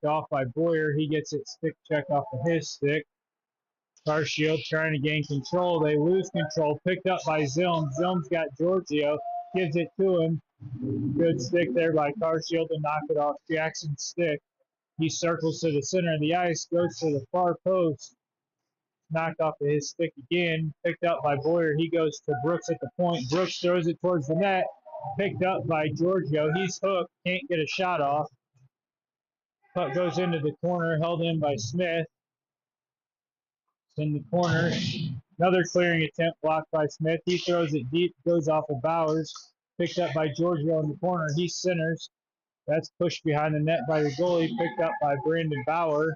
picked off by Boyer. He gets it stick check off of his stick. Carshield trying to gain control. They lose control. Picked up by Zilm. Zilm's got Giorgio. Gives it to him. Good stick there by Carshield to knock it off Jackson's stick. He circles to the center of the ice, goes to the far post. Knocked off of his stick again. Picked up by Boyer. He goes to Brooks at the point. Brooks throws it towards the net. Picked up by Giorgio. He's hooked. Can't get a shot off. Puck goes into the corner. Held in by Smith. In the corner. Another clearing attempt blocked by Smith. He throws it deep. Goes off of Bowers. Picked up by Giorgio in the corner. He centers. That's pushed behind the net by the goalie. Picked up by Brandon Bauer.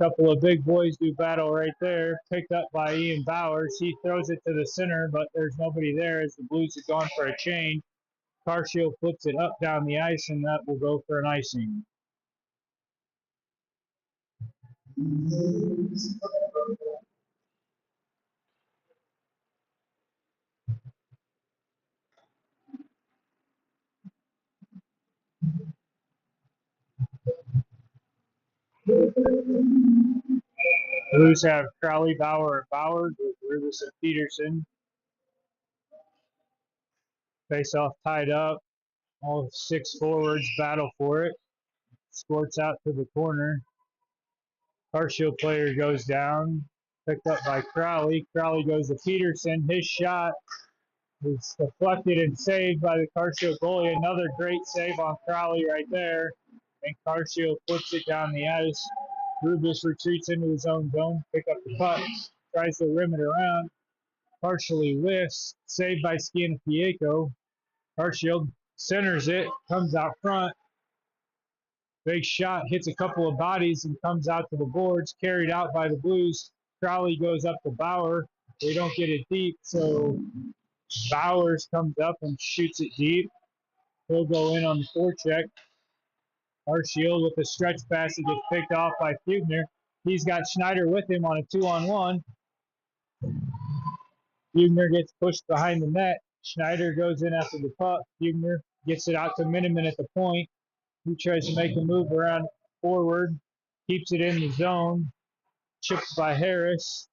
Couple of big boys do battle right there. Picked up by Ian Bowers. He throws it to the center, but there's nobody there as the Blues have gone for a change. Carshield flips it up down the ice, and that will go for an icing. Blues have Crowley, Bauer, and Bowers with Rubis and Peterson. Face off tied up. All 6 forwards battle for it. Squirts out to the corner. Carshield player goes down. Picked up by Crowley. Crowley goes to Peterson. His shot is deflected and saved by the Carshield goalie. Another great save on Crowley right there. And Carshield flips it down the ice. Rubis retreats into his own zone. Pick up the puck. Tries to rim it around. Partially lifts. Saved by Scanapieko. Carshield centers it. Comes out front. Big shot. Hits a couple of bodies and comes out to the boards. Carried out by the Blues. Crowley goes up to Bauer. They don't get it deep, so Bowers comes up and shoots it deep. He'll go in on the forecheck. Carshield with a stretch pass. He gets picked off by Fugner. He's got Schneider with him on a 2-on-1. Fugner gets pushed behind the net. Schneider goes in after the puck. Fugner gets it out to Miniman at the point. He tries to make a move around forward. Keeps it in the zone. Chipped by Harris.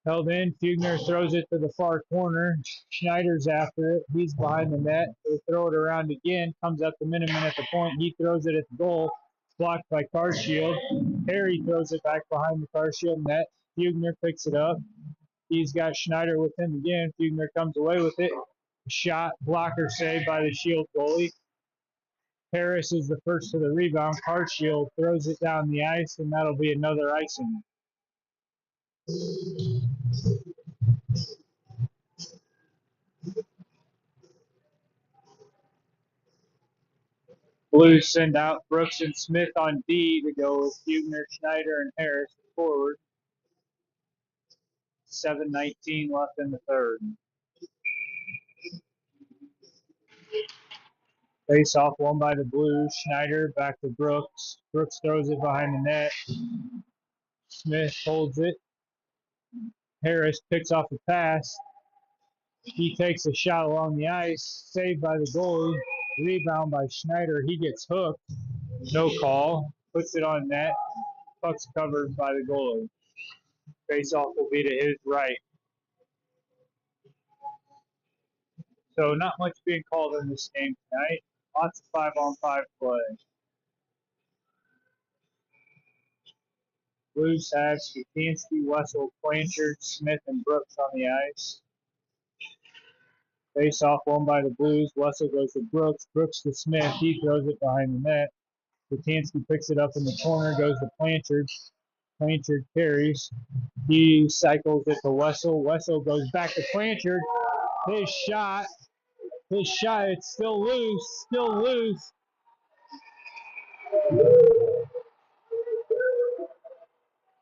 Held in. Fugner throws it to the far corner. Schneider's after it. He's behind the net. They throw it around again. Comes up to Miniman at the point. He throws it at the goal. Blocked by Carshield. Harry throws it back behind the Carshield net. Fugner picks it up. He's got Schneider with him again. Fugner comes away with it. Shot. Blocker saved by the Shield goalie. Harris is the first to the rebound. Carshield throws it down the ice, and that'll be another icing. Blues send out Brooks and Smith on D to go with Fugner, Schneider, and Harris forward. 7:19 left in the third. Face off won by the Blues. Schneider back to Brooks. Brooks throws it behind the net. Smith holds it. Harris picks off the pass. He takes a shot along the ice. Saved by the goalie. Rebound by Schneider. He gets hooked. No call. Puts it on net. Puck's covered by the goalie. Face off will be to his right. So not much being called in this game tonight. Lots of 5-on-5 play. Blues have Stefanski, Wessel, Blanchard, Smith, and Brooks on the ice. Face off won by the Blues. Wessel goes to Brooks. Brooks to Smith. He throws it behind the net. Stefanski picks it up in the corner. Goes to Blanchard. Blanchard carries. He cycles it to Wessel. Wessel goes back to Blanchard. His shot. It's still loose.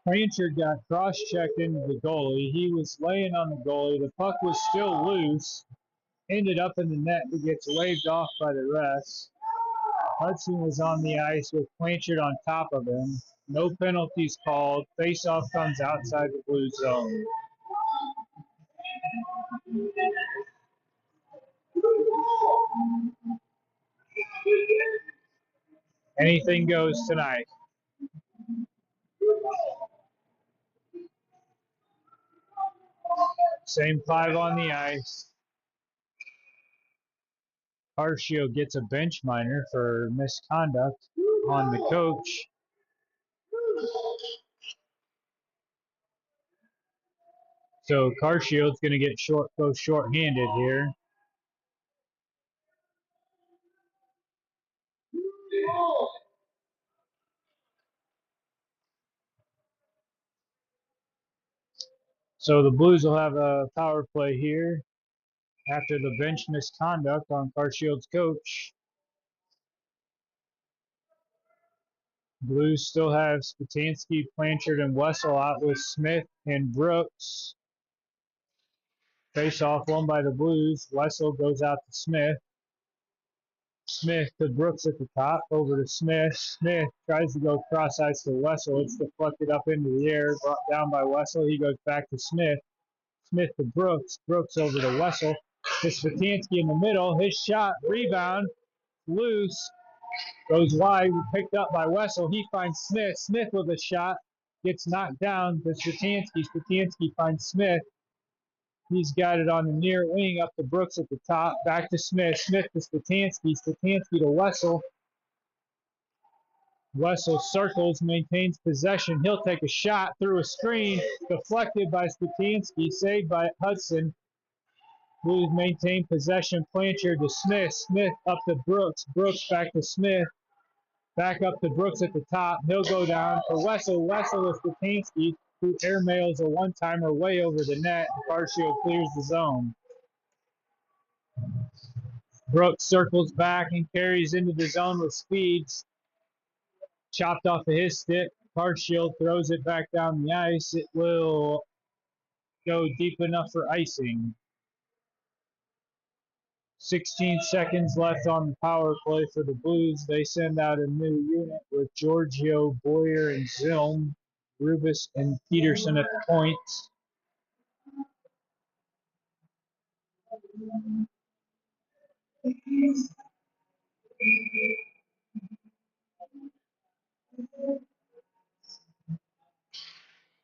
Blanchard got cross-checked into the goalie. He was laying on the goalie. The puck was still loose. Ended up in the net, but gets waved off by the refs. Hudson was on the ice with Blanchard on top of him. No penalties called. Face-off comes outside the blue zone. Anything goes tonight. Same 5 on the ice. Carcio gets a bench minor for misconduct on the coach. So Carcio's going to get short-handed here. So the Blues will have a power play here after the bench misconduct on Carcio's coach. Blues still have Spatansky, Blanchard, and Wessel out with Smith and Brooks. Face off won by the Blues. Wessel goes out to Smith. Smith to Brooks at the top, over to Smith. Smith tries to go cross ice to Wessel. It's deflected up into the air, brought down by Wessel. He goes back to Smith. Smith to Brooks. Brooks over to Wessel. To Spatansky in the middle. His shot, rebound, loose, goes wide, picked up by Wessel. He finds Smith. Smith with a shot, gets knocked down to Spatansky. Spatansky finds Smith. He's got it on the near wing, up to Brooks at the top, back to Smith. Smith to Spatansky. Spatansky to Wessel. Wessel circles, maintains possession. He'll take a shot through a screen, deflected by Spatansky, saved by Hudson. Blues maintain possession. Blanchard to Smith. Smith up to Brooks. Brooks back to Smith. Back up to Brooks at the top. He'll go down for Wessel. Wessel is Spatansky, who airmails a one-timer way over the net. Carcio clears the zone. Brooks circles back and carries into the zone with speeds. Chopped off of his stick. Carcio throws it back down the ice. It will go deep enough for icing. 16 seconds left on the power play for the Blues. They send out a new unit with Giorgio, Boyer, and Zilm, Rubis, and Peterson at the points.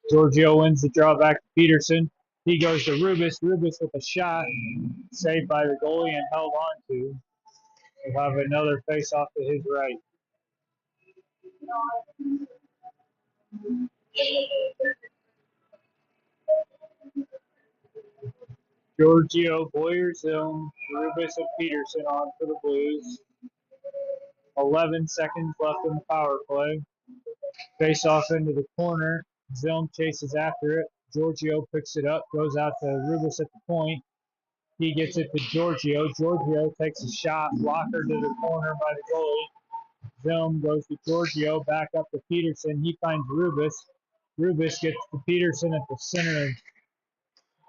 Giorgio wins the draw back to Peterson. He goes to Rubis. Rubis with a shot, saved by the goalie and held on to. He'll have another face-off to his right. Giorgio, Boyer, Zilm, Rubis, and Peterson on for the Blues. 11 seconds left in the power play. Face off into the corner. Zilm chases after it. Giorgio picks it up, goes out to Rubis at the point. He gets it to Giorgio. Giorgio takes a shot, blocker to the corner by the goalie. Zilm goes to Giorgio, back up to Peterson. He finds Rubis. Rubis gets to Peterson at the center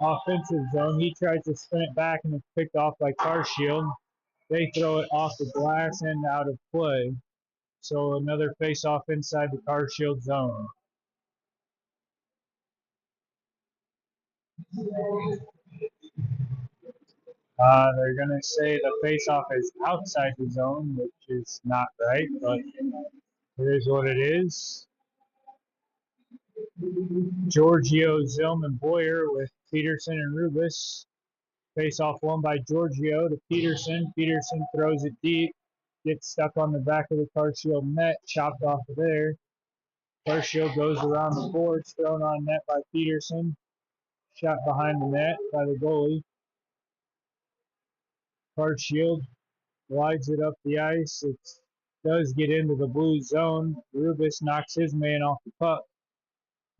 offensive zone. He tries to spin it back and it's picked off by Carshield. They throw it off the glass and out of play. So another face-off inside the Carshield zone. They're going to say the face-off is outside the zone, which is not right, but it is what it is. Giorgio, Zilm, and Boyer with Peterson and Rubis. Face-off won by Giorgio to Peterson. Peterson throws it deep, gets stuck on the back of the Carshield net, chopped off of there. Carshield goes around the boards, thrown on net by Peterson. Shot behind the net by the goalie. Carshield glides it up the ice. It does get into the blue zone. Rubis knocks his man off the puck.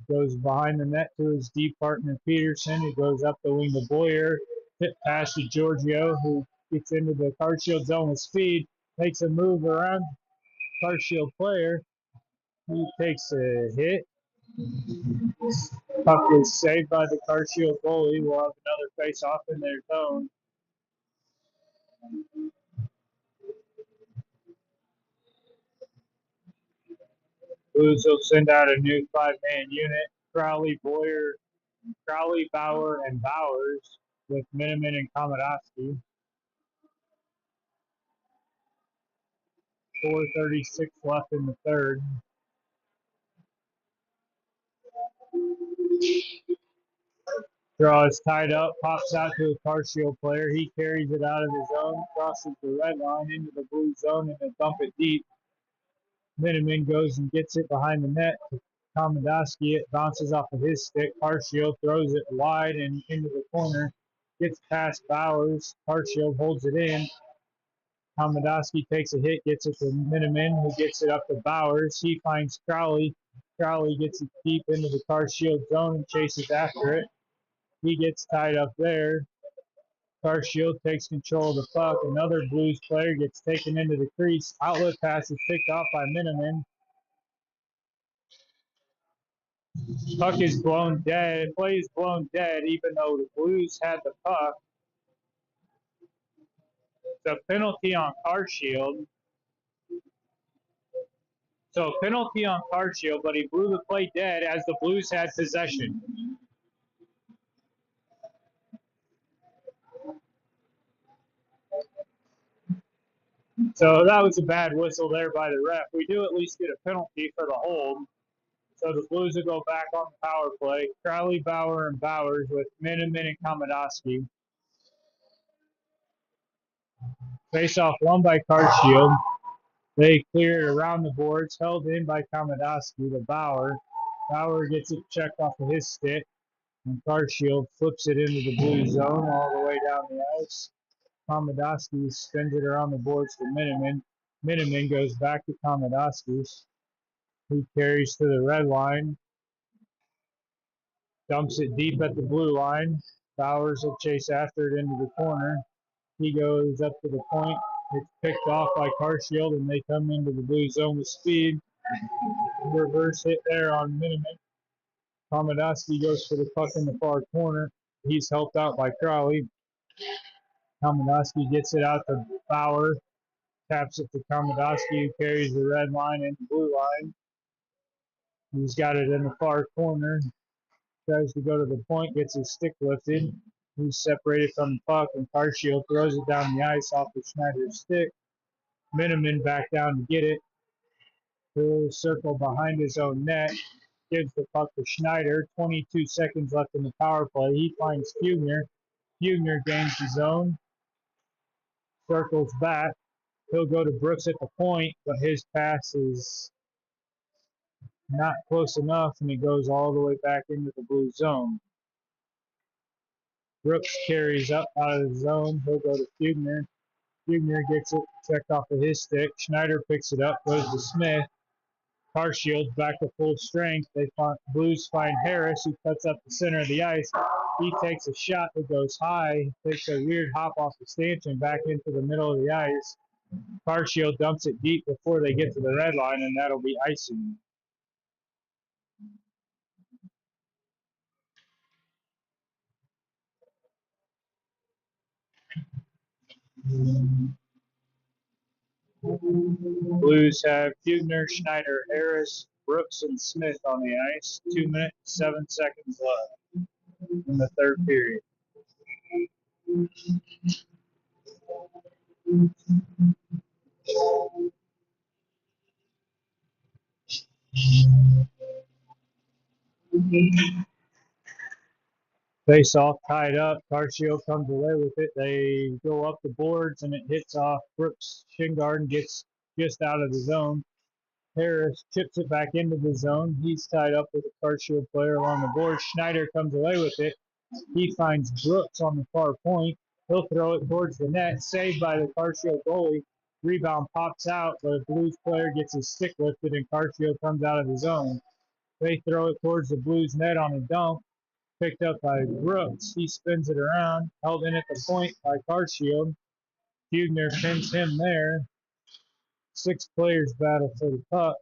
Goes behind the net to his D partner Peterson. It goes up the wing to Boyer. Hit pass to Giorgio, who gets into the Carshield zone with speed. Makes a move around Carshield player. He takes a hit. Puck is saved by the Carshield goalie. We'll have another face-off in their zone. Blues will send out a new 5-man unit. Crowley, Boyer, Crowley, Bauer, and Bowers with Miniman and Komodowski. 4:36 left in the third. Draw is tied up, pops out to a Car Shield player. He carries it out of his zone, crosses the red line into the blue zone, and then dump it deep. Miniman goes and gets it behind the net. Komodowski, it bounces off of his stick. Car Shield throws it wide and into the corner. Gets past Bowers. Car Shield holds it in. Komodowski takes a hit, gets it to Miniman, who gets it up to Bowers. He finds Crowley. Crowley gets it deep into the Car Shield zone and chases after it. He gets tied up there. Car Shield takes control of the puck. Another Blues player gets taken into the crease. Outlet pass is picked off by Miniman. Puck is blown dead. Play is blown dead, even though the Blues had the puck. The penalty on Car Shield. So penalty on Car Shield, but he blew the play dead as the Blues had possession. So that was a bad whistle there by the ref. We do at least get a penalty for the hold. So the Blues will go back on the power play. Crowley, Bauer, and Bowers with Miniman and Komodowski. Face off won by Car Shield. They clear it around the boards, held in by Komodowski to Bauer. Bauer gets it checked off of his stick, and Car Shield flips it into the blue zone all the way down the ice. Komodowski spins it around the boards to Miniman. Miniman goes back to Komodowski. He carries to the red line, dumps it deep at the blue line. Bowers will chase after it into the corner. He goes up to the point. It's picked off by Car Shield, and they come into the blue zone with speed. Reverse hit there on Miniman. Komodowski goes for the puck in the far corner. He's helped out by Crowley. Komodowski gets it out to Bauer. Taps it to Komodowski, who carries the red line and the blue line. He's got it in the far corner. Tries to go to the point, gets his stick lifted. He's separated from the puck, and Car Shield throws it down the ice off of Schneider's stick. Miniman back down to get it. He'll circle behind his own net. Gives the puck to Schneider. 22 seconds left in the power play. He finds Fugner. Fugner gains the zone. Circles back. He'll go to Brooks at the point, but his pass is not close enough, and he goes all the way back into the blue zone. Brooks carries up out of the zone. He'll go to Fugner. Fugner gets it checked off of his stick. Schneider picks it up, goes to Smith. Car Shield's back to full strength. Blues find Harris, who cuts up the center of the ice. He takes a shot that goes high, takes a weird hop off the stanchion back into the middle of the ice. Car Shield dumps it deep before they get to the red line, and that'll be icing. Blues have Fugner, Schneider, Harris, Brooks, and Smith on the ice. 2 minutes, 7 seconds left in the third period. Face off, tied up. Car Shield comes away with it. They go up the boards, and it hits off Brooks. Shingarden gets just out of the zone. Harris chips it back into the zone. He's tied up with a Car Shield player along the board. Schneider comes away with it. He finds Brooks on the far point. He'll throw it towards the net. Saved by the Car Shield goalie. Rebound pops out, but a Blues player gets his stick lifted, and Car Shield comes out of the zone. They throw it towards the Blues net on a dump. Picked up by Brooks. He spins it around. Held in at the point by Car Shield. Fugner pins him there. 6 players battle for the puck.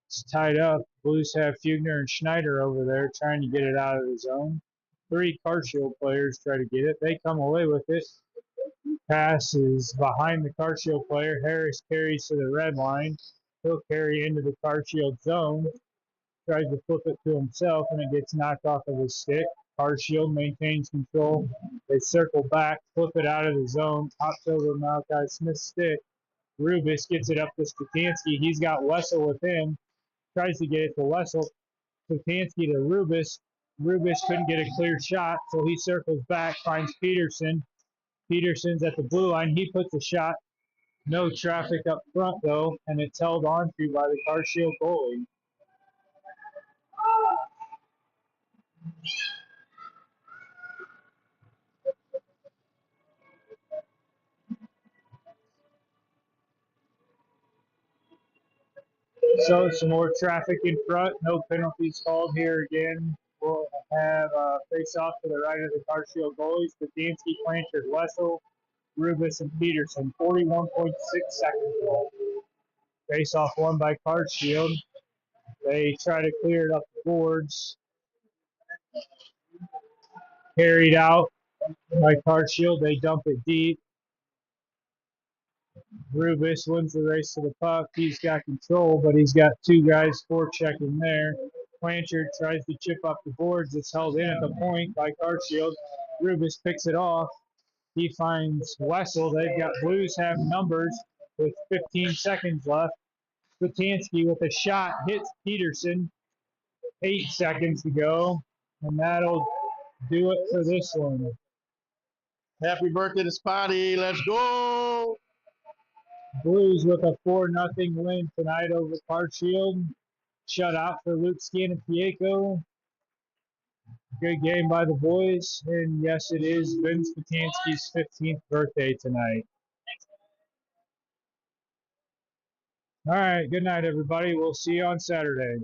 It's tied up. Blues have Fugner and Schneider over there trying to get it out of the zone. 3 Car Shield players try to get it. They come away with it. Pass is behind the Car Shield player. Harris carries to the red line. He'll carry into the Car Shield zone. Tries to flip it to himself, and it gets knocked off of his stick. Car Shield maintains control. They circle back, flip it out of the zone, hops over Malachi Smith's stick. Rubis gets it up to Stefanski. He's got Wessel with him. Tries to get it to Wessel. Stefanski to Rubis. Rubis couldn't get a clear shot, so he circles back, finds Peterson. Peterson's at the blue line. He puts a shot. No traffic up front, though, and it's held on to by the Car Shield goalie. So some more traffic in front. No penalties called here again. We'll have face off to the right of the Car Shield goalies. Stefanski, Blanchard, Wessel, Rubis, and Peterson. 41.6 seconds left. Face off won by Car Shield. They try to clear it up the boards. Carried out by Car Shield. They dump it deep. Rubis wins the race to the puck. He's got control, but he's got two guys forechecking there. Blanchard tries to chip up the boards. It's held in at the point by Car Shield. Rubis picks it off. He finds Wessel. They've got Blues have numbers with 15 seconds left. Stefanski with a shot hits Peterson. 8 seconds to go, and that'll do it for this one. Happy birthday to Spotty. Let's go. Blues with a 4-0 win tonight over Car Shield. Shutout for Luke Scannapieco. Good game by the boys. And yes, it is Vince Stefanski's 15th birthday tonight. All right. Good night, everybody. We'll see you on Saturday.